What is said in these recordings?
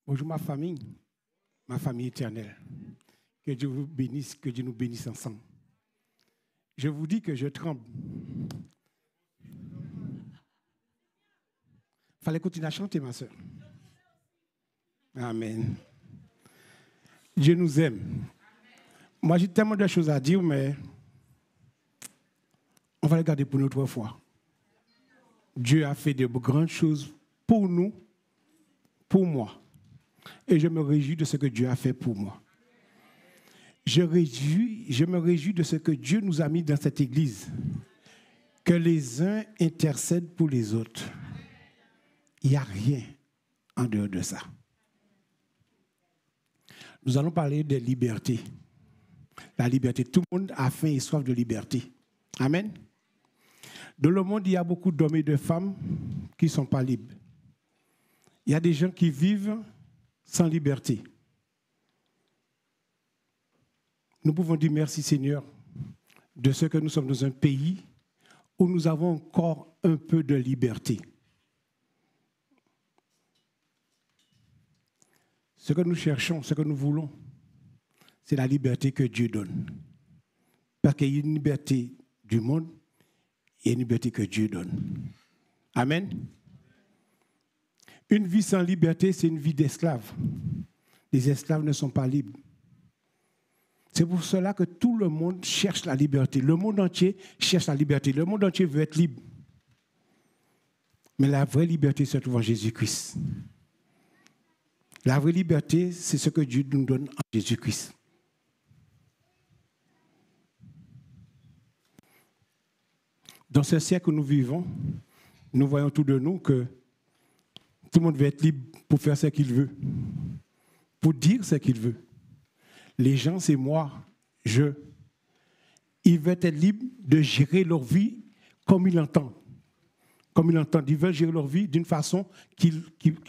Bonjour ma famille éternelle. Que Dieu vous bénisse, que Dieu nous bénisse ensemble. Je vous dis que je tremble. Il fallait continuer à chanter, ma soeur. Amen. Dieu nous aime. Moi, j'ai tellement de choses à dire, mais on va les garder pour une autre fois. Dieu a fait de grandes choses pour nous, pour moi. Et je me réjouis de ce que Dieu a fait pour moi. Je me réjouis de ce que Dieu nous a mis dans cette église. Que les uns intercèdent pour les autres. Il n'y a rien en dehors de ça. Nous allons parler de liberté. La liberté. Tout le monde a faim et soif de liberté. Amen. Dans le monde, il y a beaucoup d'hommes et de femmes qui ne sont pas libres. Il y a des gens qui vivent sans liberté. Nous pouvons dire merci Seigneur de ce que nous sommes dans un pays où nous avons encore un peu de liberté. Ce que nous cherchons, ce que nous voulons, c'est la liberté que Dieu donne. Parce qu'il y a une liberté du monde et une liberté que Dieu donne. Amen. Une vie sans liberté, c'est une vie d'esclave. Les esclaves ne sont pas libres. C'est pour cela que tout le monde cherche la liberté. Le monde entier cherche la liberté. Le monde entier veut être libre. Mais la vraie liberté se trouve en Jésus-Christ. La vraie liberté, c'est ce que Dieu nous donne en Jésus-Christ. Dans ce siècle où nous vivons, nous voyons autour de nous que tout le monde veut être libre pour faire ce qu'il veut, pour dire ce qu'il veut. Les gens, c'est moi, je. Ils veulent être libres de gérer leur vie comme ils l'entendent. Comme ils l'entendent. Ils veulent gérer leur vie d'une façon qui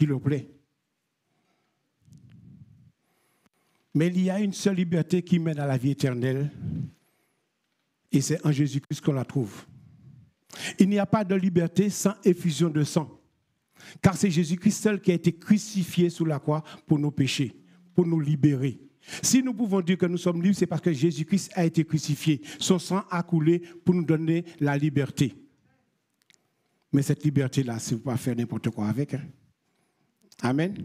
leur plaît. Mais il y a une seule liberté qui mène à la vie éternelle. Et c'est en Jésus-Christ qu'on la trouve. Il n'y a pas de liberté sans effusion de sang. Car c'est Jésus-Christ seul qui a été crucifié sous la croix pour nos péchés, pour nous libérer. Si nous pouvons dire que nous sommes libres, c'est parce que Jésus-Christ a été crucifié. Son sang a coulé pour nous donner la liberté. Mais cette liberté-là, c'est pas faire n'importe quoi avec. Hein? Amen.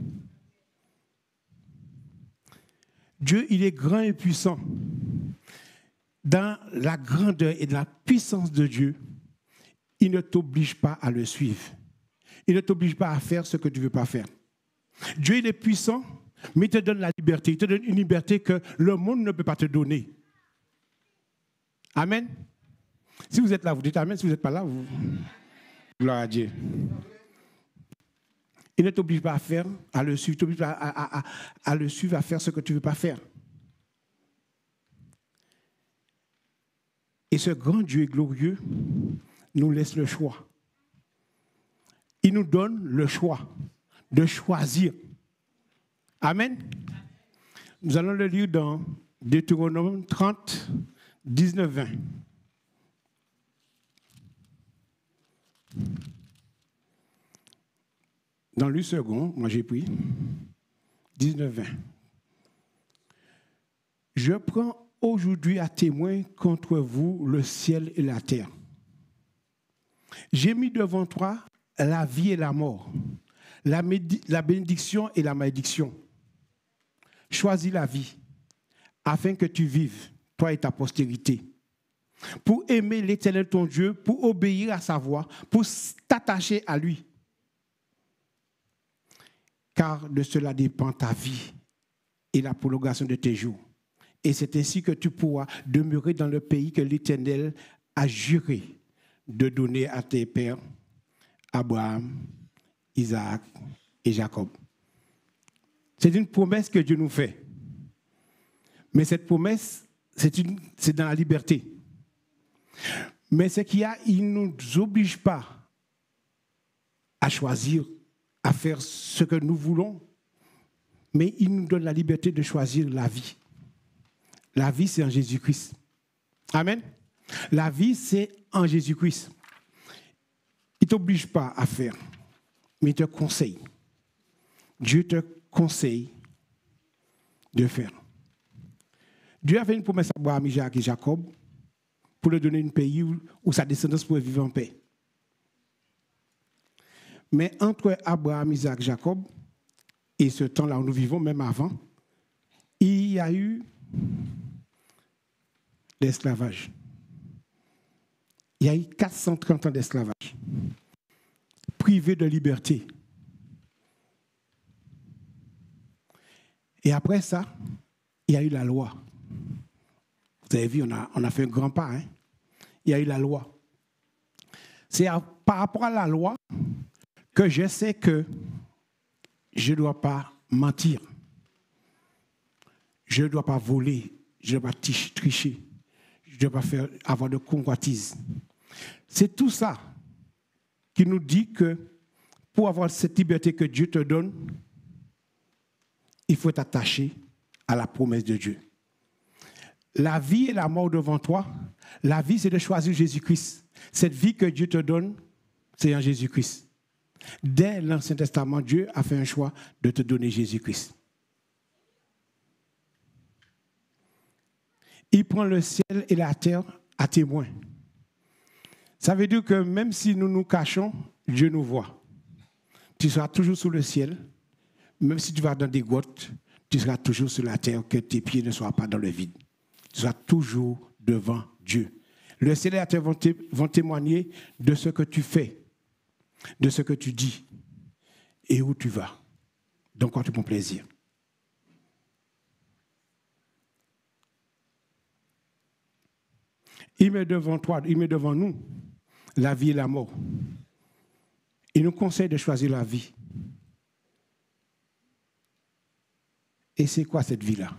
Dieu, il est grand et puissant. Dans la grandeur et la puissance de Dieu, il ne t'oblige pas à le suivre. Il ne t'oblige pas à faire ce que tu ne veux pas faire. Dieu, il est puissant, mais il te donne la liberté. Il te donne une liberté que le monde ne peut pas te donner. Amen. Si vous êtes là, vous dites Amen. Si vous n'êtes pas là, vous... Gloire à Dieu. Il ne t'oblige pas à faire, à le suivre. Il ne t'oblige pas à le suivre, à faire ce que tu ne veux pas faire. Et ce grand Dieu glorieux nous laisse le choix. Il nous donne le choix de choisir. Amen. Nous allons le lire dans Deutéronome 30, 19, 20. Dans le second, moi j'ai pris 19, 20. Je prends aujourd'hui à témoin contre vous le ciel et la terre. J'ai mis devant toi la vie et la mort, la bénédiction et la malédiction. Choisis la vie, afin que tu vives, toi et ta postérité, pour aimer l'Éternel ton Dieu, pour obéir à sa voix, pour t'attacher à lui. Car de cela dépend ta vie et la prolongation de tes jours. Et c'est ainsi que tu pourras demeurer dans le pays que l'Éternel a juré de donner à tes pères, Abraham, Isaac et Jacob. C'est une promesse que Dieu nous fait. Mais cette promesse, c'est dans la liberté. Mais ce qu'il y a, il ne nous oblige pas à choisir, à faire ce que nous voulons, mais il nous donne la liberté de choisir la vie. La vie, c'est en Jésus-Christ. Amen. La vie, c'est en Jésus-Christ. Il ne t'oblige pas à faire, mais il te conseille Dieu te conseille de faire. Dieu a fait une promesse à Abraham, Isaac et Jacob pour leur donner un pays où sa descendance pourrait vivre en paix. Mais entre Abraham, Isaac, Jacob et ce temps-là où nous vivons, même avant, il y a eu l'esclavage. Il y a eu 430 ans d'esclavage, privé de liberté. Et après ça, il y a eu la loi. Vous avez vu, on a fait un grand pas. Hein? Il y a eu la loi. C'est par rapport à la loi que je sais que je ne dois pas mentir. Je ne dois pas voler. Je ne dois pas tricher. Je ne dois pas avoir de convoitise. C'est tout ça qui nous dit que pour avoir cette liberté que Dieu te donne, il faut être attaché à la promesse de Dieu. La vie et la mort devant toi, la vie c'est de choisir Jésus-Christ. Cette vie que Dieu te donne, c'est en Jésus-Christ. Dès l'Ancien Testament, Dieu a fait un choix de te donner Jésus-Christ. Il prend le ciel et la terre à témoin. Ça veut dire que même si nous nous cachons, Dieu nous voit. Tu seras toujours sous le ciel. Même si tu vas dans des grottes, tu seras toujours sur la terre, que tes pieds ne soient pas dans le vide. Tu seras toujours devant Dieu. Le ciel et la terre vont témoigner de ce que tu fais, de ce que tu dis et où tu vas. Donc, quoi tu prends plaisir. Il met devant toi, il met devant nous la vie et la mort. Il nous conseille de choisir la vie. Et c'est quoi cette vie-là?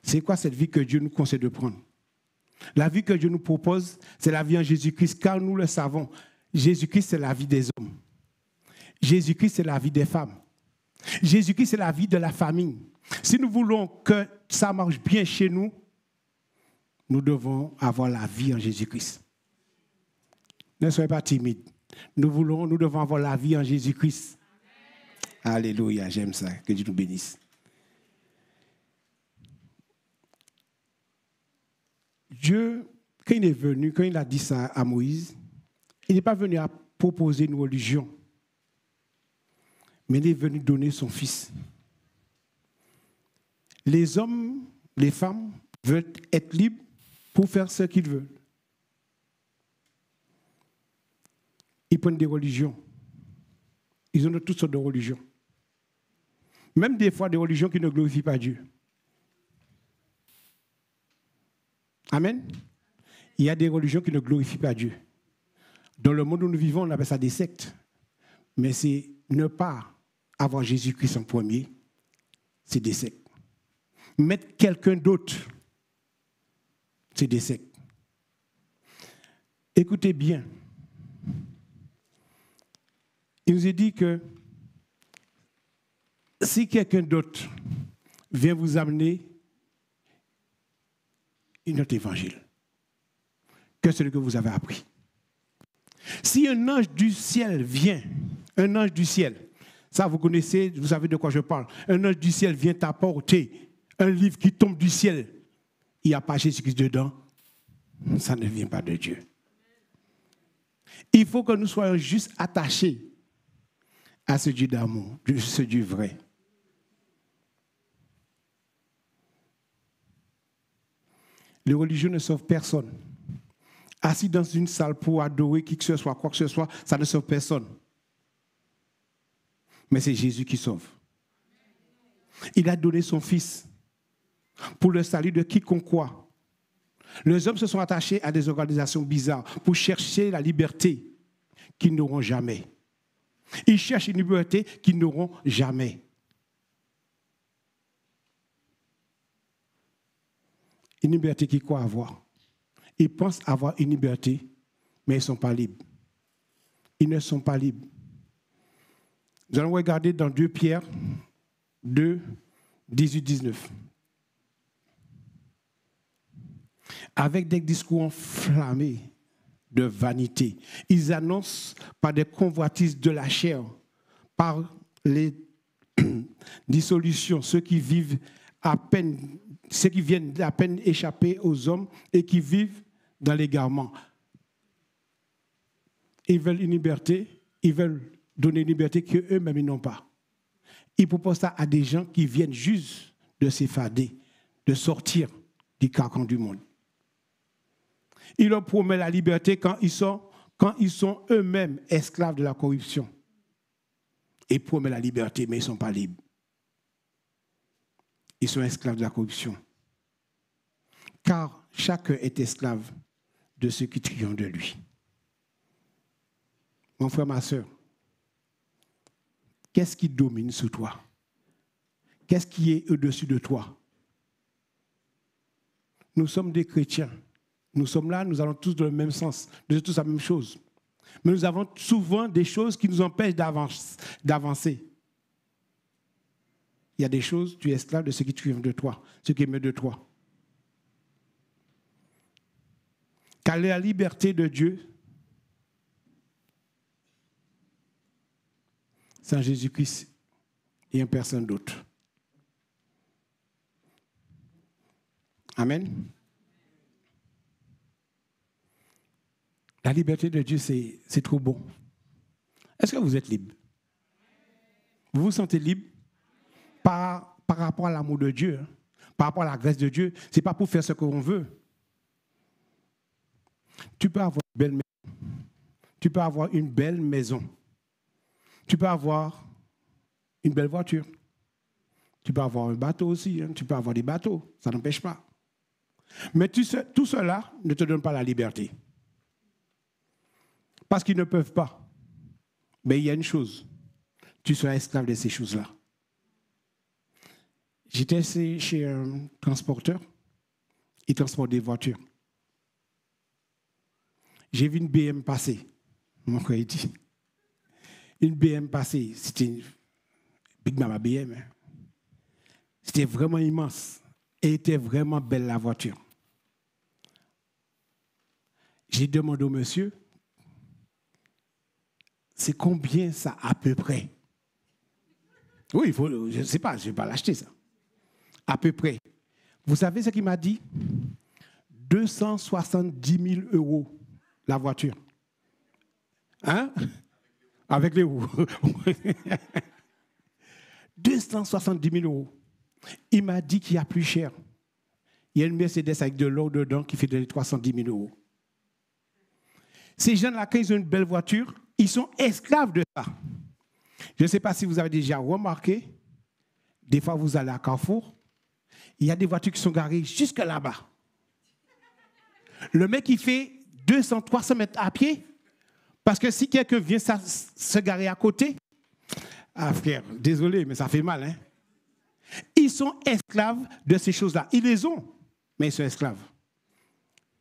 C'est quoi cette vie que Dieu nous conseille de prendre? La vie que Dieu nous propose, c'est la vie en Jésus-Christ, car nous le savons. Jésus-Christ, c'est la vie des hommes. Jésus-Christ, c'est la vie des femmes. Jésus-Christ, c'est la vie de la famille. Si nous voulons que ça marche bien chez nous, nous devons avoir la vie en Jésus-Christ. Ne soyez pas timides. Nous devons avoir la vie en Jésus-Christ. Alléluia, j'aime ça. Que Dieu nous bénisse. Dieu, quand il est venu, quand il a dit ça à Moïse, il n'est pas venu à proposer une religion, mais il est venu donner son fils. Les hommes, les femmes veulent être libres pour faire ce qu'ils veulent. Ils prennent des religions. Ils ont de toutes sortes de religions. Même des fois des religions qui ne glorifient pas Dieu. Amen. Il y a des religions qui ne glorifient pas Dieu. Dans le monde où nous vivons, on appelle ça des sectes. Mais c'est ne pas avoir Jésus-Christ en premier, c'est des sectes. Mettre quelqu'un d'autre, c'est des sectes. Écoutez bien. Il nous est dit que si quelqu'un d'autre vient vous amener un autre évangile que celui que vous avez appris. Si un ange du ciel vient, un ange du ciel, ça vous connaissez, vous savez de quoi je parle, un ange du ciel vient t'apporter un livre qui tombe du ciel, il n'y a pas Jésus-Christ dedans, ça ne vient pas de Dieu. Il faut que nous soyons juste attachés à ce Dieu d'amour, ce Dieu vrai. Les religieux ne sauvent personne. Assis dans une salle pour adorer qui que ce soit, quoi que ce soit, ça ne sauve personne. Mais c'est Jésus qui sauve. Il a donné son Fils pour le salut de quiconque croit. Les hommes se sont attachés à des organisations bizarres pour chercher la liberté qu'ils n'auront jamais. Ils cherchent une liberté qu'ils n'auront jamais. Une liberté qu'ils croient avoir. Ils pensent avoir une liberté, mais ils ne sont pas libres. Ils ne sont pas libres. Nous allons regarder dans 2 Pierre 2, 18-19. Avec des discours enflammés de vanité, ils annoncent par des convoitises de la chair, par les dissolutions, ceux qui vivent à peine, ceux qui viennent à peine échapper aux hommes et qui vivent dans l'égarement. Ils veulent une liberté, ils veulent donner une liberté qu'eux-mêmes ils n'ont pas. Ils proposent ça à des gens qui viennent juste de s'effader, de sortir du carcan du monde. Ils leur promettent la liberté quand ils sont eux-mêmes esclaves de la corruption. Ils promettent la liberté, mais ils ne sont pas libres. Ils sont esclaves de la corruption. Car chacun est esclave de ceux qui triomphent de lui. Mon frère, ma soeur, qu'est-ce qui domine sur toi? Qu'est-ce qui est au-dessus de toi? Nous sommes des chrétiens. Nous sommes là, nous allons tous dans le même sens. Nous sommes tous la même chose. Mais nous avons souvent des choses qui nous empêchent d'avancer. Il y a des choses, tu es esclave de ce qui triomphent de toi, ce qui émet de toi. Car la liberté de Dieu, c'est en Jésus-Christ et en personne d'autre. Amen. La liberté de Dieu, c'est trop bon. Est-ce que vous êtes libre? Vous vous sentez libre par rapport à l'amour de Dieu, hein? Par rapport à la grâce de Dieu. Ce n'est pas pour faire ce qu'on veut. Tu peux avoir une belle maison. Tu peux avoir une belle maison. Tu peux avoir une belle voiture. Tu peux avoir un bateau aussi. Hein? Tu peux avoir des bateaux. Ça n'empêche pas. Mais tout cela ne te donne pas la liberté. Parce qu'ils ne peuvent pas. Mais il y a une chose. Tu seras esclave de ces choses-là. J'étais chez un transporteur. Il transporte des voitures. J'ai vu une BM passer. Mon frère dit. Une BM passer. C'était une Big Mama BM. Hein. C'était vraiment immense. Et était vraiment belle la voiture. J'ai demandé au monsieur, c'est combien ça à peu près? Oui, je ne sais pas, je ne vais pas l'acheter ça. À peu près. Vous savez ce qu'il m'a dit? 270 000 € la voiture. Hein? Avec les roues. 270 000 €. Il m'a dit qu'il y a plus cher. Il y a une Mercedes avec de l'or dedans qui fait de 310 000 €. Ces gens-là, quand ils ont une belle voiture, ils sont esclaves de ça. Je ne sais pas si vous avez déjà remarqué, des fois vous allez à Carrefour, il y a des voitures qui sont garées jusque là-bas. Le mec, il fait 200, 300 mètres à pied, parce que si quelqu'un vient se garer à côté, ah frère, désolé, mais ça fait mal. Hein? Ils sont esclaves de ces choses-là. Ils les ont, mais ils sont esclaves.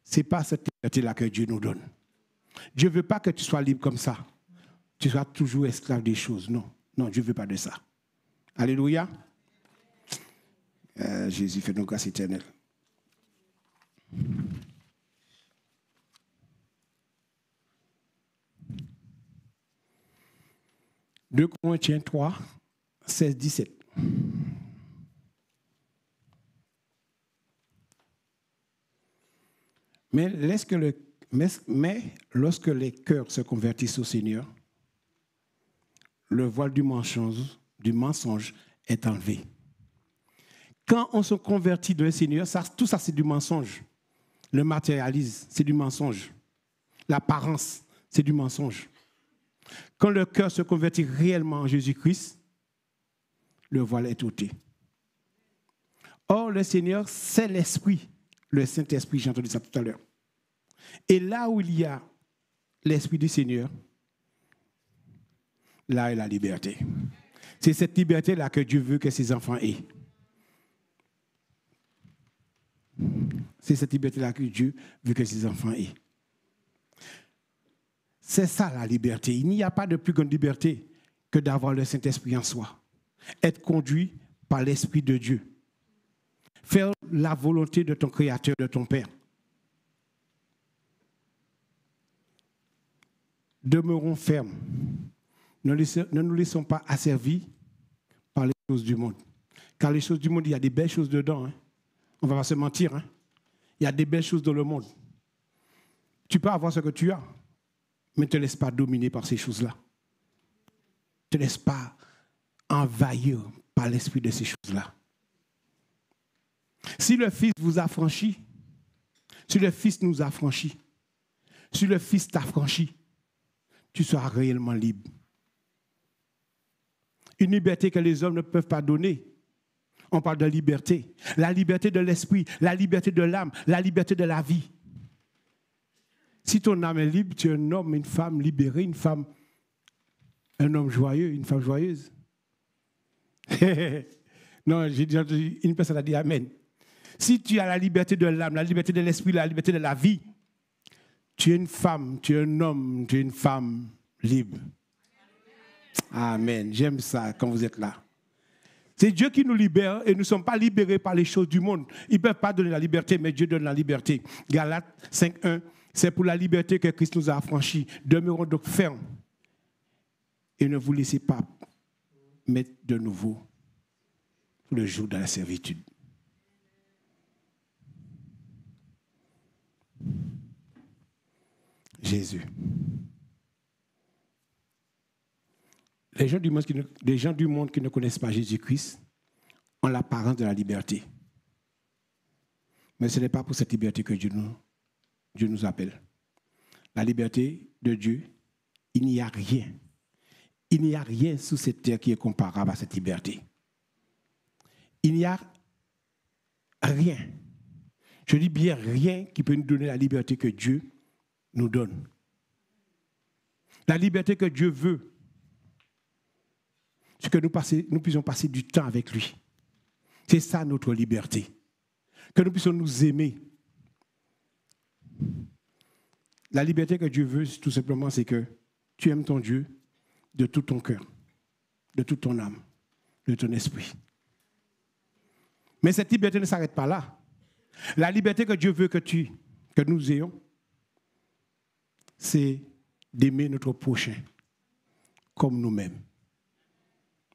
Ce n'est pas cette liberté-là que Dieu nous donne. Dieu ne veut pas que tu sois libre comme ça. Tu sois toujours esclave des choses. Non, non, Dieu ne veut pas de ça. Alléluia. Jésus, fais-nous grâce éternelle. « 2 Corinthiens 3, 16, 17. Mais lorsque les cœurs se convertissent au Seigneur, le voile du mensonge est enlevé. Quand on se convertit dans le Seigneur, tout ça c'est du mensonge. Le matérialisme, c'est du mensonge. L'apparence, c'est du mensonge. Quand le cœur se convertit réellement en Jésus-Christ, le voile est ôté. Or, le Seigneur, c'est l'Esprit, le Saint-Esprit, j'ai entendu ça tout à l'heure. Et là où il y a l'Esprit du Seigneur, là est la liberté. C'est cette liberté-là que Dieu veut que ses enfants aient. C'est cette liberté-là que Dieu veut que ses enfants aient. C'est ça la liberté. Il n'y a pas de plus grande liberté que d'avoir le Saint-Esprit en soi. Être conduit par l'Esprit de Dieu. Faire la volonté de ton Créateur, de ton Père. Demeurons fermes. Ne nous laissons pas asservis choses du monde. Car les choses du monde, il y a des belles choses dedans. Hein. On ne va pas se mentir. Hein. Il y a des belles choses dans le monde. Tu peux avoir ce que tu as, mais ne te laisse pas dominer par ces choses-là. Ne te laisse pas envahir par l'esprit de ces choses-là. Si le Fils vous a franchi, si le Fils nous a franchis, si le Fils t'a franchi, tu seras réellement libre. Une liberté que les hommes ne peuvent pas donner. On parle de liberté. La liberté de l'esprit, la liberté de l'âme, la liberté de la vie. Si ton âme est libre, tu es un homme, une femme libérée, une femme, un homme joyeux, une femme joyeuse. Non, j'ai déjà entendu, une personne a dit Amen. Si tu as la liberté de l'âme, la liberté de l'esprit, la liberté de la vie, tu es une femme, tu es un homme, tu es une femme libre. Amen. J'aime ça quand vous êtes là. C'est Dieu qui nous libère et nous ne sommes pas libérés par les choses du monde. Ils ne peuvent pas donner la liberté, mais Dieu donne la liberté. Galates 5.1, c'est pour la liberté que Christ nous a affranchis. Demeurons donc fermes et ne vous laissez pas mettre de nouveau le joug de la servitude. Jésus. Les gens du monde qui ne connaissent pas Jésus-Christ ont l'apparence de la liberté. Mais ce n'est pas pour cette liberté que Dieu nous appelle. La liberté de Dieu, il n'y a rien. Il n'y a rien sous cette terre qui est comparable à cette liberté. Il n'y a rien. Je dis bien rien qui peut nous donner la liberté que Dieu nous donne. La liberté que Dieu veut, c'est que nous puissions passer du temps avec lui. C'est ça notre liberté. Que nous puissions nous aimer. La liberté que Dieu veut, tout simplement, c'est que tu aimes ton Dieu de tout ton cœur, de toute ton âme, de ton esprit. Mais cette liberté ne s'arrête pas là. La liberté que Dieu veut que nous ayons, c'est d'aimer notre prochain comme nous-mêmes.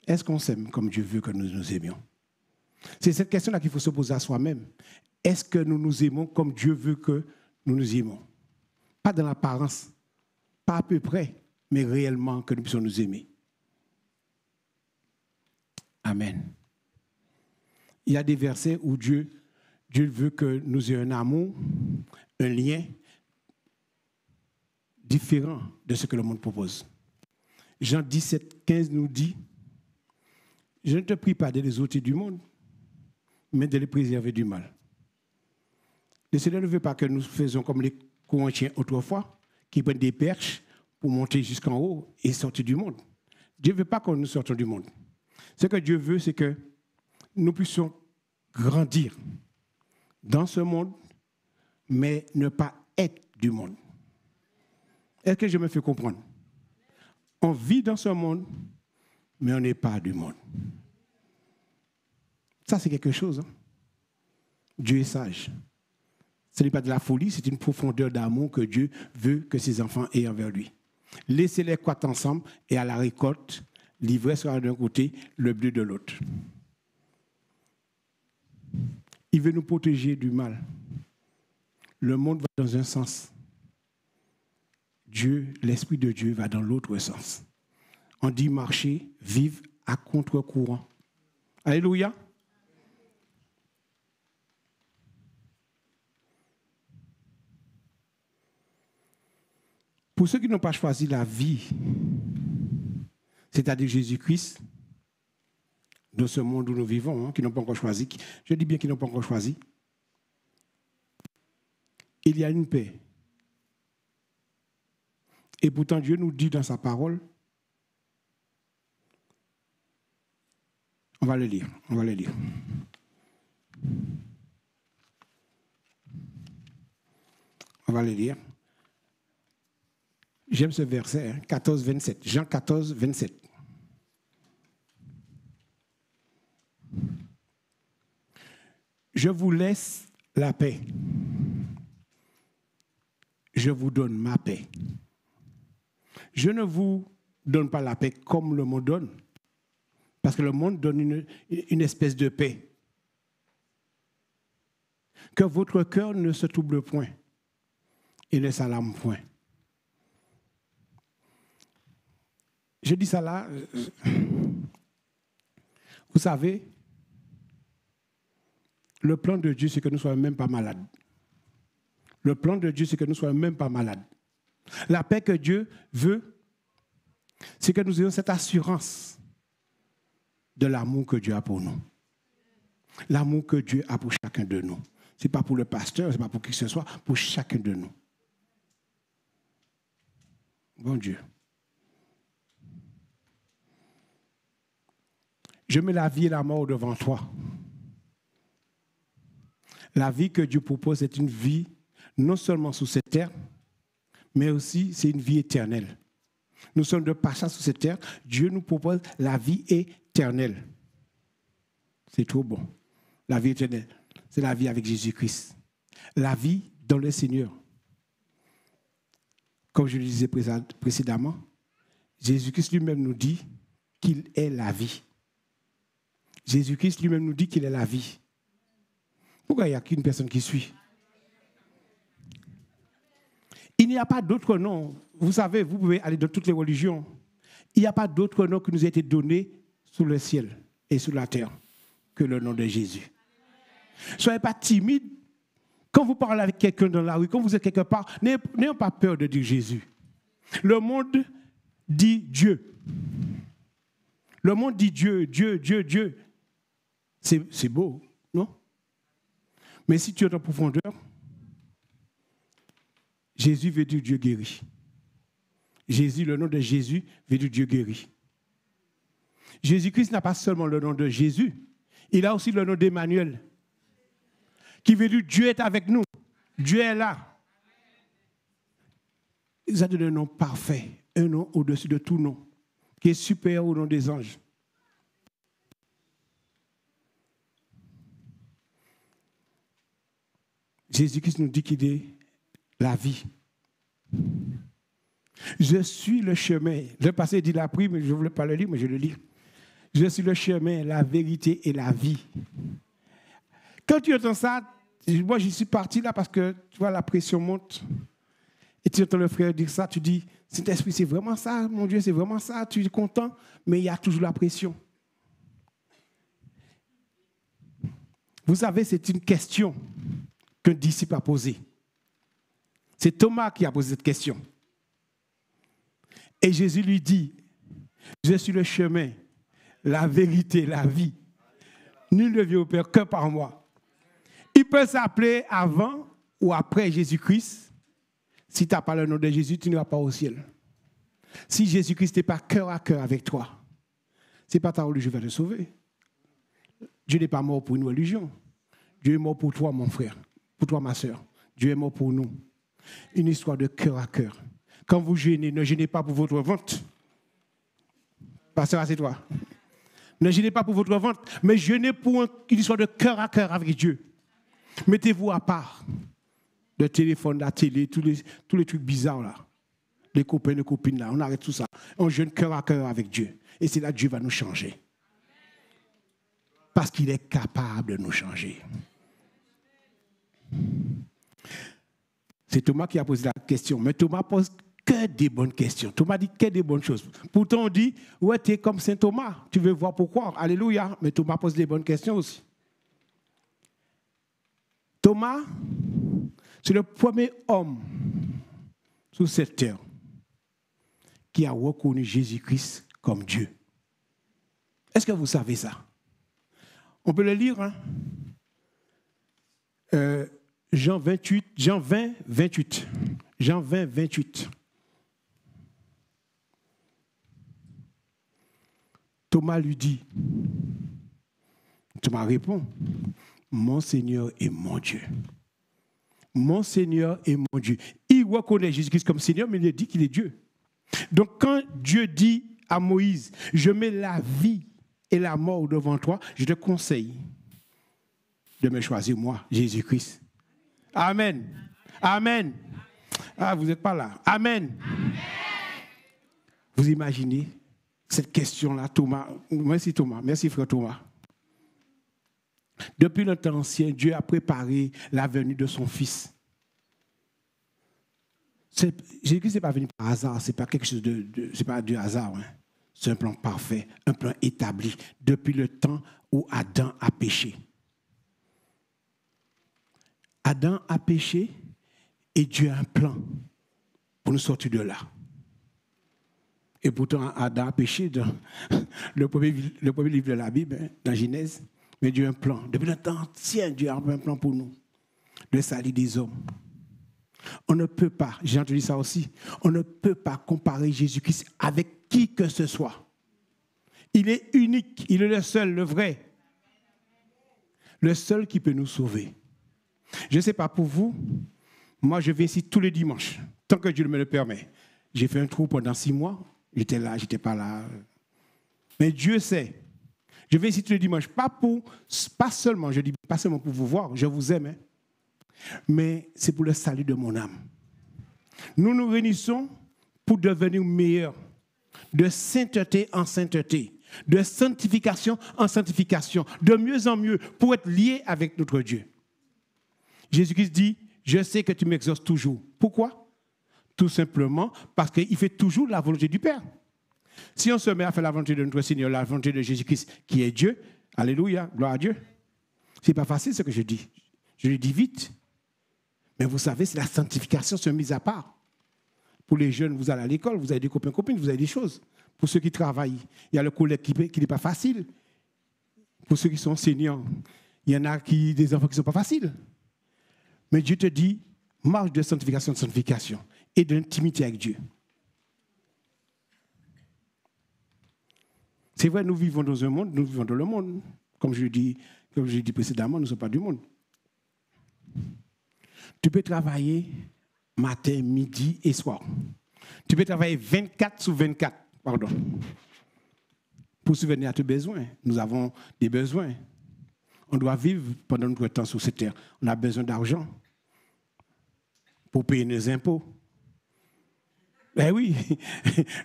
Est-ce qu'on s'aime comme Dieu veut que nous nous aimions? C'est cette question-là qu'il faut se poser à soi-même. Est-ce que nous nous aimons comme Dieu veut que nous nous aimons? Pas dans l'apparence, pas à peu près, mais réellement que nous puissions nous aimer. Amen. Il y a des versets où Dieu veut que nous ayons un amour, un lien différent de ce que le monde propose. Jean 17, 15 nous dit: je ne te prie pas de les ôter du monde, mais de les préserver du mal. Le Seigneur ne veut pas que nous faisions comme les Corinthiens autrefois, qui prennent des perches pour monter jusqu'en haut et sortir du monde. Dieu ne veut pas que nous sortions du monde. Ce que Dieu veut, c'est que nous puissions grandir dans ce monde, mais ne pas être du monde. Est-ce que je me fais comprendre? On vit dans ce monde, mais on n'est pas du monde. Ça, c'est quelque chose. Hein? Dieu est sage. Ce n'est pas de la folie, c'est une profondeur d'amour que Dieu veut que ses enfants aient envers lui. Laissez-les croître ensemble et à la récolte, l'ivresse sera d'un côté, le bleu de l'autre. Il veut nous protéger du mal. Le monde va dans un sens. Dieu, l'Esprit de Dieu va dans l'autre sens. On dit marcher, vivre à contre-courant. Alléluia. Pour ceux qui n'ont pas choisi la vie, c'est-à-dire Jésus-Christ, dans ce monde où nous vivons, hein, qui n'ont pas encore choisi, je dis bien qu'ils n'ont pas encore choisi, il y a une paix. Et pourtant, Dieu nous dit dans sa parole, on va le lire. J'aime ce verset, 14, 27. Jean 14, 27. Je vous laisse la paix. Je vous donne ma paix. Je ne vous donne pas la paix comme le monde donne. Parce que le monde donne une espèce de paix. Que votre cœur ne se trouble point et ne s'alarme point. Je dis ça là, vous savez, le plan de Dieu, c'est que nous ne soyons même pas malades. Le plan de Dieu, c'est que nous ne soyons même pas malades. La paix que Dieu veut, c'est que nous ayons cette assurance de l'amour que Dieu a pour nous. L'amour que Dieu a pour chacun de nous. Ce n'est pas pour le pasteur, ce n'est pas pour qui que ce soit, pour chacun de nous. Bon Dieu. Je mets la vie et la mort devant toi. La vie que Dieu propose est une vie non seulement sous cette terre, mais aussi c'est une vie éternelle. Nous sommes de passage sur cette terre. Dieu nous propose la vie éternelle. C'est trop bon. La vie éternelle, c'est la vie avec Jésus-Christ. La vie dans le Seigneur. Comme je le disais précédemment, Jésus-Christ lui-même nous dit qu'il est la vie. Jésus-Christ lui-même nous dit qu'il est la vie. Pourquoi il n'y a qu'une personne qui suit? Il n'y a pas d'autre nom. Vous savez, vous pouvez aller dans toutes les religions. Il n'y a pas d'autre nom qui nous a été donné sous le ciel et sous la terre que le nom de Jésus. Soyez pas timide. Quand vous parlez avec quelqu'un dans la rue, quand vous êtes quelque part, n'ayez pas peur de dire Jésus. Le monde dit Dieu. Le monde dit Dieu, Dieu, Dieu, Dieu. C'est beau, non? Mais si tu es en profondeur, Jésus veut dire Dieu guérit. Jésus, le nom de Jésus, veut dire Dieu guérit. Jésus-Christ n'a pas seulement le nom de Jésus, il a aussi le nom d'Emmanuel, qui veut dire Dieu est avec nous, Dieu est là. Il a donné un nom parfait, un nom au-dessus de tout nom, qui est supérieur au nom des anges. Jésus-Christ nous dit qu'il est la vie. Je suis le chemin. Le passé dit la prie, mais je ne voulais pas le lire, mais je le lis. Je suis le chemin, la vérité et la vie. Quand tu entends ça, moi je suis parti là parce que tu vois la pression monte. Et tu entends le frère dire ça, tu dis, Saint-Esprit, c'est vraiment ça, mon Dieu, c'est vraiment ça, tu es content, mais il y a toujours la pression. Vous savez, c'est une question qu'un disciple a posée. C'est Thomas qui a posé cette question. Et Jésus lui dit, je suis le chemin, la vérité, la vie. Nul ne vient au Père que par moi. Il peut s'appeler avant ou après Jésus-Christ. Si tu n'as pas le nom de Jésus, tu n'iras pas au ciel. Si Jésus-Christ n'est pas cœur à cœur avec toi, ce n'est pas ta religion qui va te sauver. Dieu n'est pas mort pour une religion. Dieu est mort pour toi, mon frère, pour toi, ma soeur. Dieu est mort pour nous. Une histoire de cœur à cœur. Quand vous jeûnez, ne jeûnez pas pour votre ventre. Pasteur, c'est toi. Ne jeûnez pas pour votre ventre, mais jeûnez pour une histoire de cœur à cœur avec Dieu. Mettez-vous à part. Le téléphone, la télé, tous les trucs bizarres là. Les copains, les copines là, on arrête tout ça. On jeûne cœur à cœur avec Dieu. Et c'est là que Dieu va nous changer. Parce qu'il est capable de nous changer. C'est Thomas qui a posé la question. Mais Thomas pose que des bonnes questions. Thomas dit que des bonnes choses. Pourtant, on dit, ouais, tu es comme Saint Thomas. Tu veux voir pourquoi. Alléluia. Mais Thomas pose des bonnes questions aussi. Thomas, c'est le premier homme sur cette terre qui a reconnu Jésus-Christ comme Dieu. Est-ce que vous savez ça? On peut le lire, hein? Jean 20, 28. Jean 20, 28. Thomas lui dit, Thomas répond, mon Seigneur et mon Dieu. Mon Seigneur et mon Dieu. Il reconnaît Jésus-Christ comme Seigneur, mais il dit qu'il est Dieu. Donc quand Dieu dit à Moïse, je mets la vie et la mort devant toi, je te conseille de me choisir moi, Jésus-Christ. Amen. Amen. Ah, vous n'êtes pas là. Amen. Amen. Vous imaginez cette question-là, Thomas. Merci Thomas, merci frère Thomas. Depuis le temps ancien, Dieu a préparé la venue de son Fils. Jésus-Christ n'est pas venu par hasard, ce n'est pas quelque chose c'est pas du hasard. Hein. C'est un plan parfait, un plan établi depuis le temps où Adam a péché. Adam a péché et Dieu a un plan pour nous sortir de là. Et pourtant, Adam a péché dans le premier livre de la Bible, hein, dans Genèse. Mais Dieu a un plan. Depuis le temps ancien, Dieu a un plan pour nous. Le salut des hommes. On ne peut pas, j'ai entendu ça aussi, on ne peut pas comparer Jésus-Christ avec qui que ce soit. Il est unique, il est le seul, le vrai. Le seul qui peut nous sauver. Je ne sais pas pour vous, moi je viens ici tous les dimanches, tant que Dieu me le permet. J'ai fait un trou pendant 6 mois, j'étais là, j'étais pas là. Mais Dieu sait. Je viens ici tous les dimanches, pas seulement, je dis pas seulement pour vous voir, je vous aime, hein, mais c'est pour le salut de mon âme. Nous nous réunissons pour devenir meilleurs, de sainteté en sainteté, de sanctification en sanctification, de mieux en mieux, pour être liés avec notre Dieu. Jésus-Christ dit, je sais que tu m'exauces toujours. Pourquoi? Tout simplement parce qu'il fait toujours la volonté du Père. Si on se met à faire la volonté de notre Seigneur, la volonté de Jésus-Christ, qui est Dieu, alléluia, gloire à Dieu. Ce n'est pas facile ce que je dis. Je le dis vite. Mais vous savez, c'est la sanctification, c'est une mise à part. Pour les jeunes, vous allez à l'école, vous avez des copains, copines, vous avez des choses. Pour ceux qui travaillent, il y a le collègue qui n'est pas facile. Pour ceux qui sont enseignants, il y en a des enfants qui ne sont pas faciles. Mais Dieu te dit, marche de sanctification et de l'intimité avec Dieu. C'est vrai, nous vivons dans un monde, nous vivons dans le monde. Comme je l'ai dit précédemment, nous ne sommes pas du monde. Tu peux travailler matin, midi et soir. Tu peux travailler 24/24, pour subvenir à tes besoins. Nous avons des besoins. On doit vivre pendant notre temps sur cette terre. On a besoin d'argent pour payer nos impôts. Ben oui,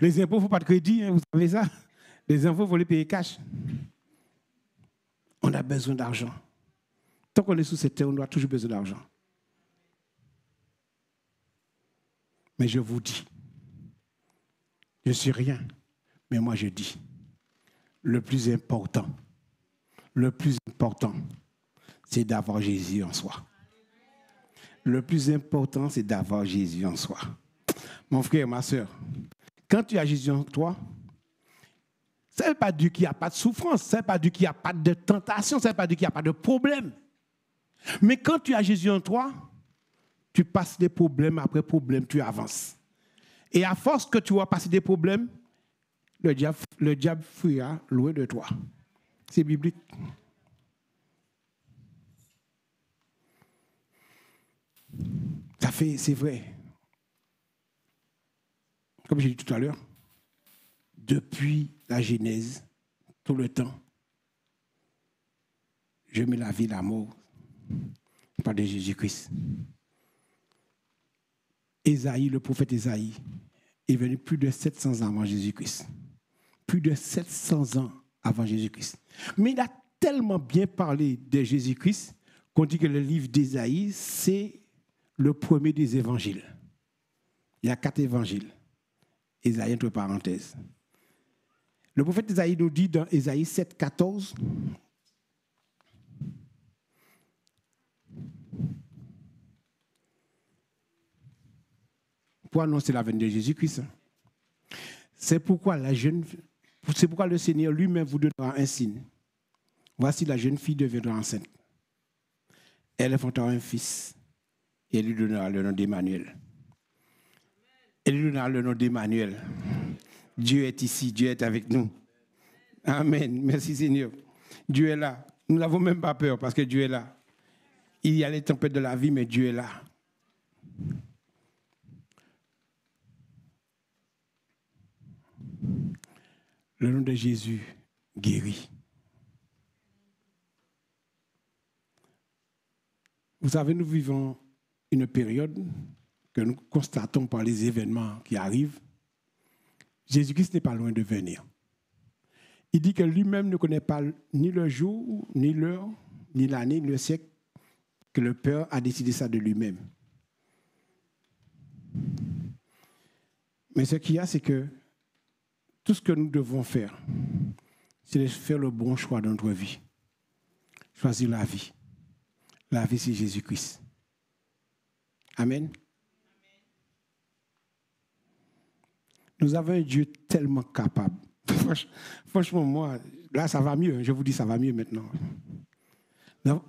les impôts, il ne faut pas de crédit, hein, vous savez ça. Les impôts, il faut les payer cash. On a besoin d'argent. Tant qu'on est sur cette terre, on doit toujours besoin d'argent. Mais je vous dis, je ne suis rien, mais moi je dis, le plus important, c'est d'avoir Jésus en soi. Le plus important, c'est d'avoir Jésus en soi. Mon frère, ma soeur, quand tu as Jésus en toi, ça ne veut pas dire qu'il n'y a pas de souffrance, ça ne veut pas dire qu'il n'y a pas de tentation, ça ne veut pas dire qu'il n'y a pas de problème. Mais quand tu as Jésus en toi, tu passes des problèmes après problèmes, tu avances. Et à force que tu vas passer des problèmes, le diable fuira loin de toi. C'est biblique. C'est vrai. Comme j'ai dit tout à l'heure, depuis la Genèse, tout le temps, je mets la vie et la mort par de Jésus-Christ. Ésaïe, le prophète Ésaïe, est venu plus de 700 ans avant Jésus-Christ. Plus de 700 ans avant Jésus-Christ. Mais il a tellement bien parlé de Jésus-Christ qu'on dit que le livre d'Ésaïe, c'est le premier des évangiles. Il y a 4 évangiles. Ésaïe entre parenthèses. Le prophète Ésaïe nous dit dans Ésaïe 7, 14, pour annoncer la venue de Jésus-Christ. C'est pourquoi le Seigneur lui-même vous donnera un signe. Voici la jeune fille deviendra enceinte. Elle enfantera un fils et lui donnera le nom d'Emmanuel. Elle lui donnera le nom d'Emmanuel. Dieu est ici, Dieu est avec nous. Amen. Merci Seigneur. Dieu est là. Nous n'avons même pas peur parce que Dieu est là. Il y a les tempêtes de la vie, mais Dieu est là. Le nom de Jésus guérit. Vous savez, nous vivons une période que nous constatons par les événements qui arrivent. Jésus-Christ n'est pas loin de venir. Il dit que lui-même ne connaît pas ni le jour, ni l'heure, ni l'année, ni le siècle, que le Père a décidé ça de lui-même. Mais ce qu'il y a, c'est que tout ce que nous devons faire, c'est de faire le bon choix dans notre vie. Choisir la vie. La vie, c'est Jésus-Christ. Amen. Nous avons un Dieu tellement capable. Franchement, moi, là, ça va mieux. Je vous dis, ça va mieux maintenant.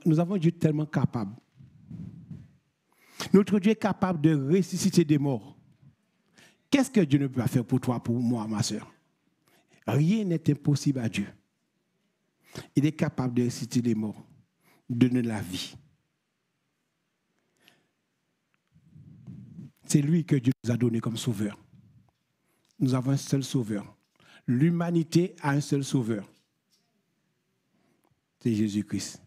Nous avons un Dieu tellement capable. Notre Dieu est capable de ressusciter des morts. Qu'est-ce que Dieu ne peut pas faire pour toi, pour moi, ma soeur? Rien n'est impossible à Dieu. Il est capable de ressusciter les morts, de donner la vie. C'est lui que Dieu nous a donné comme sauveur. Nous avons un seul sauveur. L'humanité a un seul sauveur. C'est Jésus-Christ.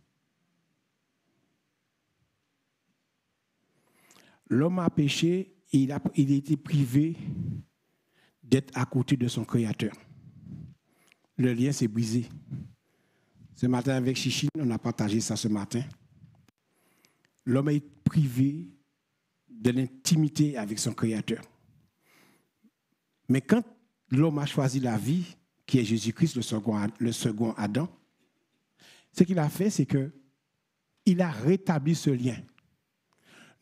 L'homme a péché et il a été privé d'être à côté de son Créateur. Le lien s'est brisé. Ce matin avec Chichine, on a partagé ça ce matin. L'homme est privé de l'intimité avec son Créateur. Mais quand l'homme a choisi la vie, qui est Jésus-Christ, le second Adam, ce qu'il a fait, c'est qu'il a rétabli ce lien.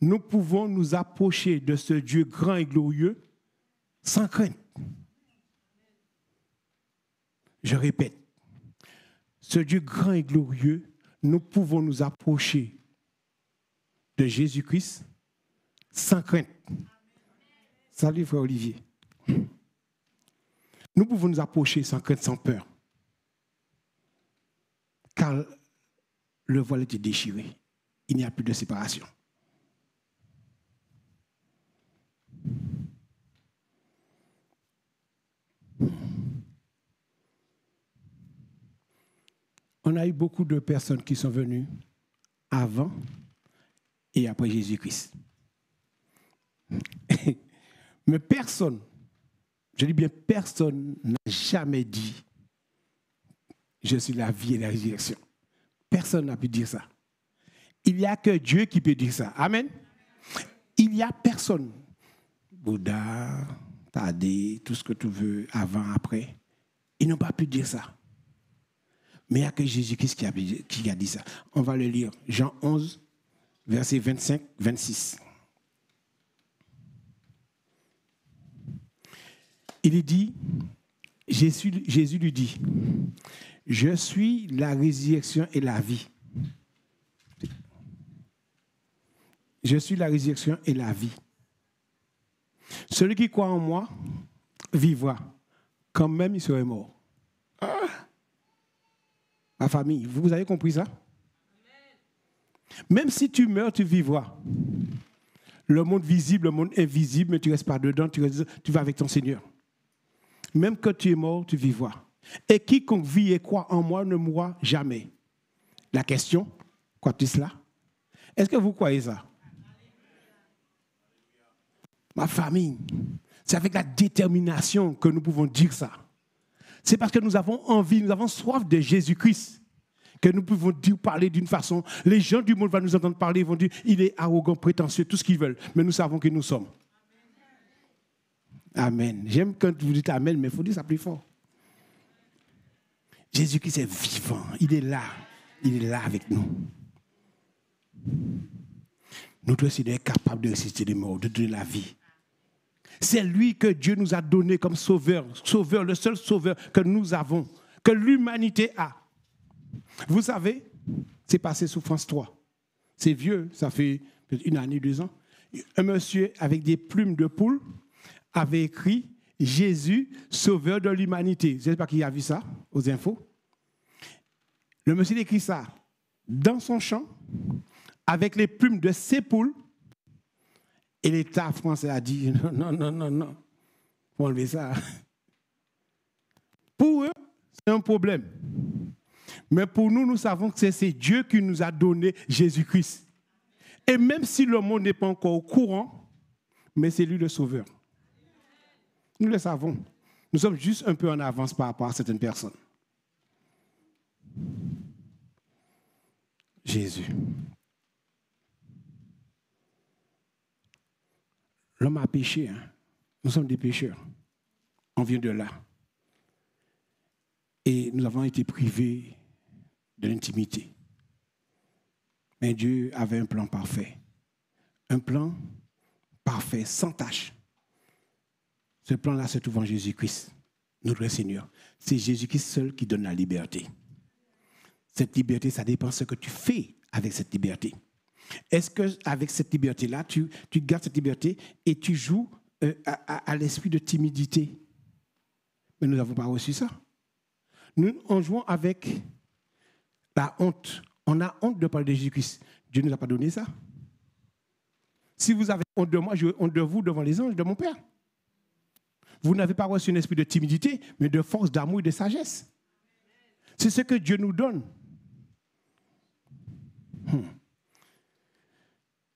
Nous pouvons nous approcher de ce Dieu grand et glorieux sans crainte. Je répète, ce Dieu grand et glorieux, nous pouvons nous approcher de Jésus-Christ sans crainte. Salut frère Olivier. Nous pouvons nous approcher sans crainte, sans peur. Car le voile était déchiré. Il n'y a plus de séparation. On a eu beaucoup de personnes qui sont venues avant et après Jésus-Christ. Mais personne, je dis bien personne, n'a jamais dit « Je suis la vie et la résurrection ». Personne n'a pu dire ça. Il n'y a que Dieu qui peut dire ça. Amen. Il n'y a personne. Bouddha, Thaddée, tout ce que tu veux, avant, après. Ils n'ont pas pu dire ça. Mais il n'y a que Jésus-Christ qui a dit ça. On va le lire. Jean 11, versets 25-26. Il dit, Jésus lui dit, « Je suis la résurrection et la vie. Je suis la résurrection et la vie. Celui qui croit en moi vivra, quand même il serait mort. » Ma famille, vous avez compris ça? Même si tu meurs, tu vivras. Le monde visible, le monde invisible, mais tu ne restes pas dedans, tu vas avec ton Seigneur. Même quand tu es mort, tu vivras. Et quiconque vit et croit en moi ne mourra jamais. La question, crois-tu cela? Est-ce que vous croyez ça? Ma famille, c'est avec la détermination que nous pouvons dire ça. C'est parce que nous avons envie, nous avons soif de Jésus-Christ que nous pouvons parler d'une façon. Les gens du monde vont nous entendre parler, ils vont dire, il est arrogant, prétentieux, tout ce qu'ils veulent. Mais nous savons qui nous sommes. Amen. J'aime quand vous dites Amen, mais il faut dire ça plus fort. Jésus-Christ est vivant. Il est là. Il est là avec nous. Notre Seigneur est capable de ressusciter les morts, de donner la vie. C'est lui que Dieu nous a donné comme sauveur, le seul sauveur que nous avons, que l'humanité a. Vous savez, c'est passé sous France 3. C'est vieux, ça fait une année, 2 ans. Un monsieur avec des plumes de poule avait écrit « Jésus, sauveur de l'humanité ». Je ne sais pas qui a vu ça aux infos. Le monsieur écrit ça dans son champ, avec les plumes de ses poules. Et l'État français a dit « Non, faut enlever ça ». Pour eux, c'est un problème. Mais pour nous, nous savons que c'est Dieu qui nous a donné Jésus-Christ. Et même si le monde n'est pas encore au courant, mais c'est lui le sauveur. Nous le savons. Nous sommes juste un peu en avance par rapport à certaines personnes. Jésus. L'homme a péché. Hein. Nous sommes des pécheurs. On vient de là. Et nous avons été privés de l'intimité. Mais Dieu avait un plan parfait. Un plan parfait, sans tâche. Ce plan-là se trouve en Jésus-Christ, notre Seigneur. C'est Jésus-Christ seul qui donne la liberté. Cette liberté, ça dépend de ce que tu fais avec cette liberté. Est-ce qu'avec cette liberté-là, tu gardes cette liberté et tu joues à l'esprit de timidité? Mais nous n'avons pas reçu ça. Nous, en jouant avec la honte, on a honte de parler de Jésus-Christ. Dieu ne nous a pas donné ça. Si vous avez honte de moi, j'ai honte de vous devant les anges de mon Père. Vous n'avez pas reçu un esprit de timidité, mais de force, d'amour et de sagesse. C'est ce que Dieu nous donne.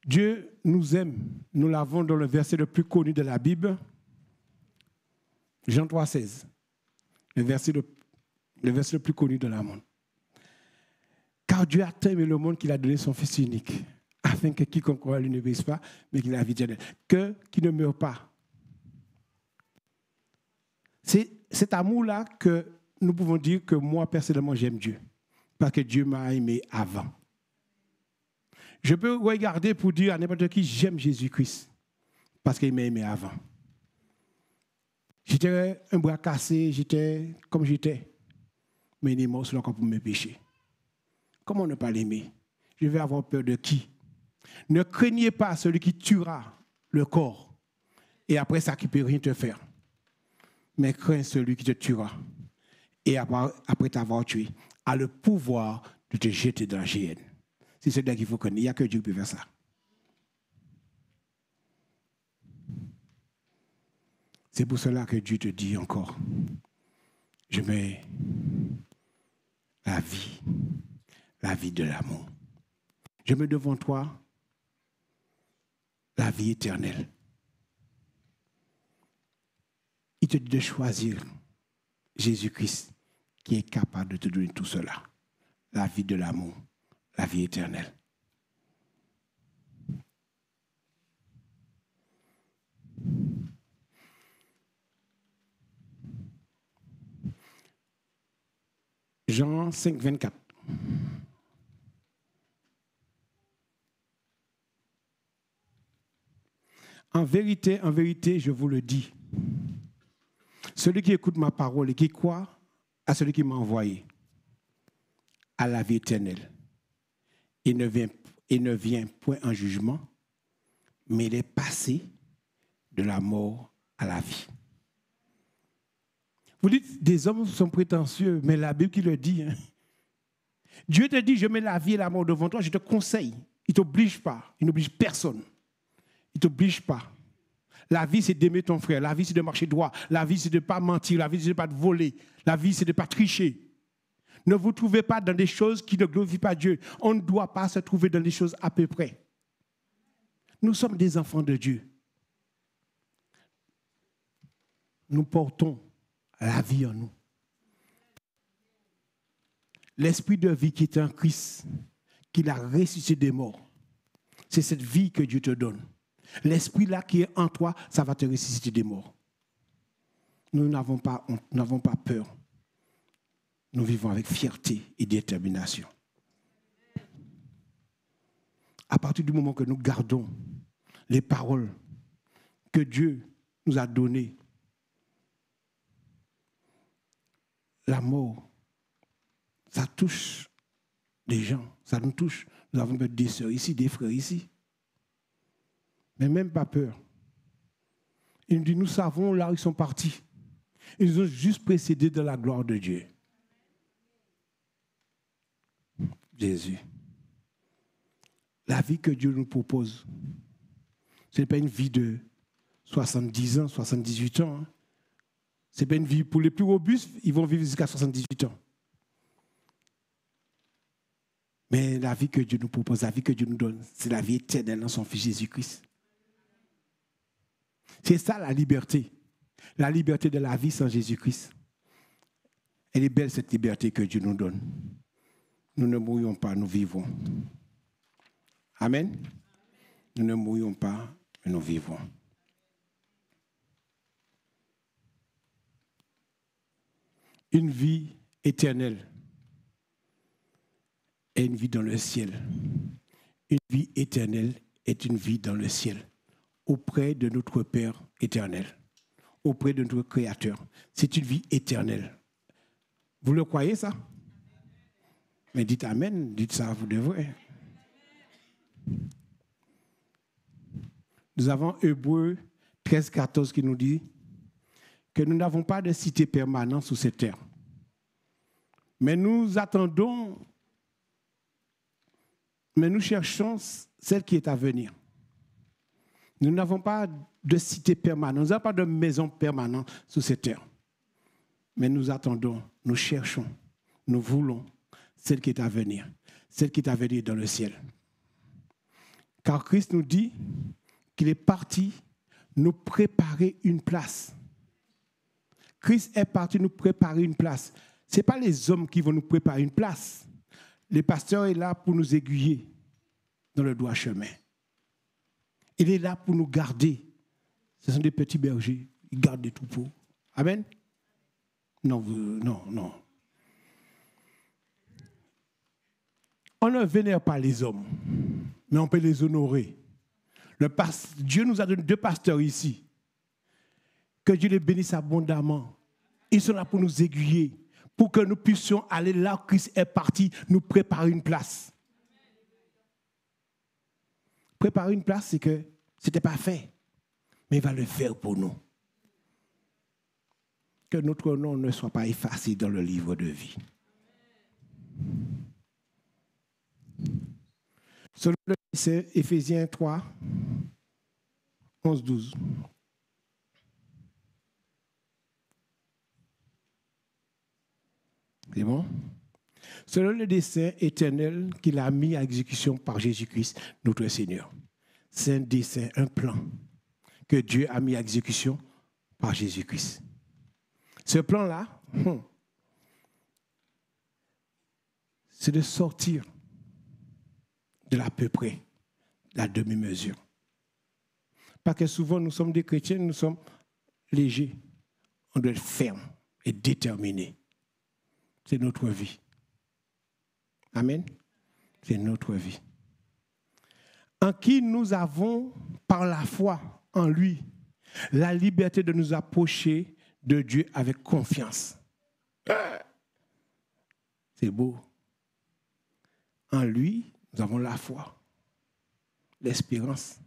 Dieu nous aime. Nous l'avons dans le verset le plus connu de la Bible, Jean 3,16. Le verset le plus connu de la monde. Car Dieu a tant aimé le monde qu'il a donné son Fils unique, afin que quiconque croit lui ne périsse pas, mais qu'il ait la vie éternelle. Qu'il ne meure pas. C'est cet amour-là que nous pouvons dire que moi, personnellement, j'aime Dieu. Parce que Dieu m'a aimé avant. Je peux regarder pour dire à n'importe qui, j'aime Jésus-Christ. Parce qu'il m'a aimé avant. J'étais un bras cassé, j'étais comme j'étais. Mais il est mort encore pour mes péchés. Comment ne pas l'aimer? Je vais avoir peur de qui? Ne craignez pas celui qui tuera le corps. Et après ça, qui ne peut rien te faire. Mais crains celui qui te tuera. Et après t'avoir tué, a le pouvoir de te jeter dans la géhenne. C'est celui-là qu'il faut connaître. Il n'y a que Dieu qui peut faire ça. C'est pour cela que Dieu te dit encore, je mets la vie de l'amour. Je mets devant toi la vie éternelle. Il te dit de choisir Jésus-Christ qui est capable de te donner tout cela. La vie de l'amour, la vie éternelle. Jean 5, 24. En vérité, je vous le dis, celui qui écoute ma parole et qui croit à celui qui m'a envoyé, a la vie éternelle. Il ne vient point en jugement, mais il est passé de la mort à la vie. Vous dites, des hommes sont prétentieux, mais la Bible qui le dit. Hein. Dieu te dit, je mets la vie et la mort devant toi, je te conseille. Il ne t'oblige pas, il n'oblige personne. Il ne t'oblige pas. La vie, c'est d'aimer ton frère. La vie, c'est de marcher droit. La vie, c'est de ne pas mentir. La vie, c'est de ne pas te voler. La vie, c'est de ne pas tricher. Ne vous trouvez pas dans des choses qui ne glorifient pas Dieu. On ne doit pas se trouver dans des choses à peu près. Nous sommes des enfants de Dieu. Nous portons la vie en nous. L'esprit de vie qui est en Christ, qu'il a ressuscité des morts, c'est cette vie que Dieu te donne. L'esprit là qui est en toi, ça va te ressusciter des morts. Nous n'avons pas honte, nous n'avons pas peur. Nous vivons avec fierté et détermination. À partir du moment que nous gardons les paroles que Dieu nous a données, la mort, ça touche des gens, ça nous touche. Nous avons des sœurs ici, des frères ici. Mais même pas peur. Il nous dit, nous savons là où ils sont partis. Ils nous ont juste précédés de la gloire de Dieu. Jésus. La vie que Dieu nous propose, ce n'est pas une vie de 70 ans, 78 ans. Hein. Ce n'est pas une vie pour les plus robustes, ils vont vivre jusqu'à 78 ans. Mais la vie que Dieu nous propose, la vie que Dieu nous donne, c'est la vie éternelle dans son Fils Jésus-Christ. C'est ça la liberté. La liberté de la vie sans Jésus-Christ. Elle est belle cette liberté que Dieu nous donne. Nous ne mourrions pas, nous vivons. Amen. Nous ne mourrions pas, mais nous vivons. Une vie éternelle est une vie dans le ciel. Une vie éternelle est une vie dans le ciel, auprès de notre Père éternel, auprès de notre Créateur. C'est une vie éternelle. Vous le croyez, ça? Mais dites Amen, dites ça, vous devrez. Nous avons Hébreux 13, 14 qui nous dit que nous n'avons pas de cité permanente sous cette terre. Mais nous attendons, mais nous cherchons celle qui est à venir. Nous n'avons pas de cité permanente, nous n'avons pas de maison permanente sous cette terre. Mais nous attendons, nous cherchons, nous voulons celle qui est à venir, celle qui est à venir dans le ciel. Car Christ nous dit qu'il est parti nous préparer une place. Christ est parti nous préparer une place. Ce n'est pas les hommes qui vont nous préparer une place. Le pasteur est là pour nous aiguiller dans le droit chemin. Il est là pour nous garder. Ce sont des petits bergers. Ils gardent des troupeaux. Amen? Non, non. On ne vénère pas les hommes, mais on peut les honorer. Dieu nous a donné 2 pasteurs ici. Que Dieu les bénisse abondamment. Ils sont là pour nous aiguiller, pour que nous puissions aller là où Christ est parti, nous préparer une place. Préparer une place, c'est que ce n'était pas fait, mais il va le faire pour nous. Que notre nom ne soit pas effacé dans le livre de vie. Selon le verset Éphésiens 3, 11, 12. C'est bon? Selon le dessein éternel qu'il a mis à exécution par Jésus-Christ, notre Seigneur. C'est un dessein, un plan que Dieu a mis à exécution par Jésus-Christ. Ce plan-là, c'est de sortir de l'à peu près, la demi-mesure. Parce que souvent, nous sommes des chrétiens, nous sommes légers. On doit être ferme et déterminé. C'est notre vie. Amen. C'est notre vie. En qui nous avons, par la foi en lui, la liberté de nous approcher de Dieu avec confiance. C'est beau. En lui, nous avons la foi, l'espérance,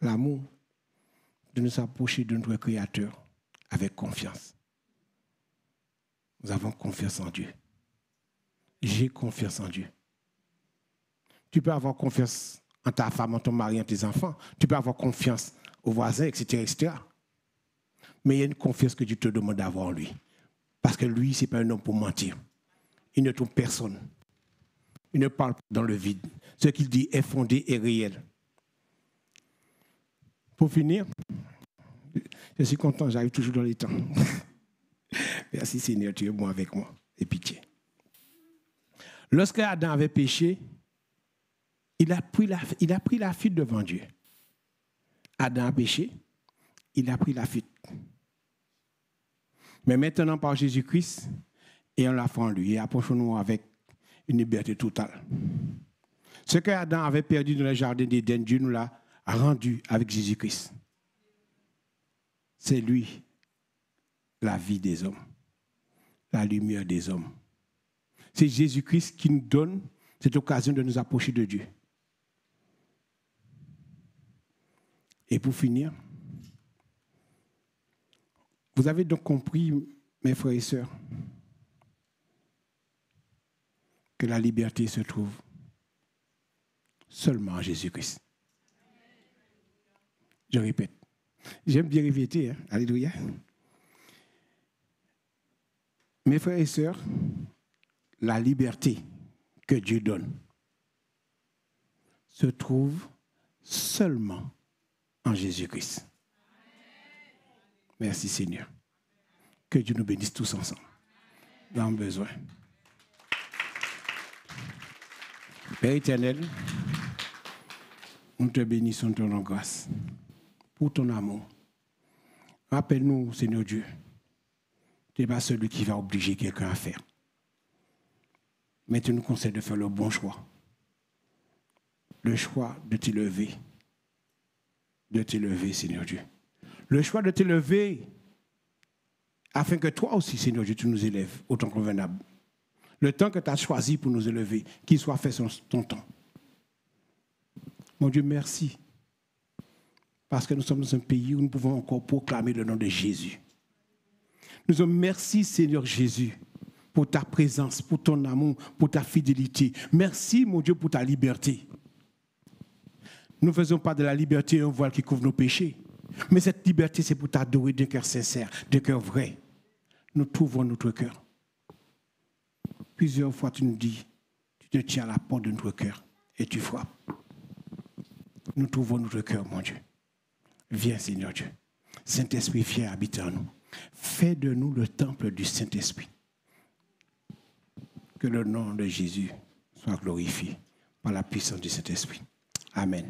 l'amour de nous approcher de notre Créateur avec confiance. Nous avons confiance en Dieu. J'ai confiance en Dieu. Tu peux avoir confiance en ta femme, en ton mari, en tes enfants. Tu peux avoir confiance aux voisins, etc., etc. Mais il y a une confiance que Dieu te demande d'avoir en lui. Parce que lui, ce n'est pas un homme pour mentir. Il ne trompe personne. Il ne parle pas dans le vide. Ce qu'il dit est fondé et réel. Pour finir, je suis content, j'arrive toujours dans les temps. Merci Seigneur, tu es bon avec moi. Et pitié. Lorsque Adam avait péché, il a pris la fuite devant Dieu. Adam a péché, il a pris la fuite. Mais maintenant, par Jésus-Christ, et on l'a fait en lui, et approchons-nous avec une liberté totale. Ce que Adam avait perdu dans le jardin d'Éden, Dieu nous l'a rendu avec Jésus-Christ. C'est lui, la vie des hommes, la lumière des hommes. C'est Jésus-Christ qui nous donne cette occasion de nous approcher de Dieu. Et pour finir, vous avez donc compris, mes frères et sœurs, que la liberté se trouve seulement en Jésus-Christ. Je répète. J'aime bien répéter, hein? Alléluia. Mes frères et sœurs, la liberté que Dieu donne se trouve seulement en Jésus-Christ. Merci Seigneur. Que Dieu nous bénisse tous ensemble. Nous avons besoin. Père éternel, nous te bénissons de ton grâce pour ton amour. Rappelle-nous, Seigneur Dieu, tu n'es pas celui qui va obliger quelqu'un à faire. Mais tu nous conseilles de faire le bon choix. Le choix de t'élever. De t'élever, Seigneur Dieu. Le choix de t'élever afin que toi aussi, Seigneur Dieu, tu nous élèves autant convenable. Le temps que tu as choisi pour nous élever, qu'il soit fait ton temps. Mon Dieu, merci. Parce que nous sommes dans un pays où nous pouvons encore proclamer le nom de Jésus. Nous sommes merci, Seigneur Jésus, pour ta présence, pour ton amour, pour ta fidélité. Merci, mon Dieu, pour ta liberté. Nous ne faisons pas de la liberté un voile qui couvre nos péchés. Mais cette liberté, c'est pour t'adorer d'un cœur sincère, d'un cœur vrai. Nous trouvons notre cœur. Plusieurs fois, tu nous dis, tu te tiens à la porte de notre cœur et tu frappes. Nous trouvons notre cœur, mon Dieu. Viens, Seigneur Dieu. Saint-Esprit, viens habiter en nous. Fais de nous le temple du Saint-Esprit. Que le nom de Jésus soit glorifié par la puissance du Saint-Esprit. Amen.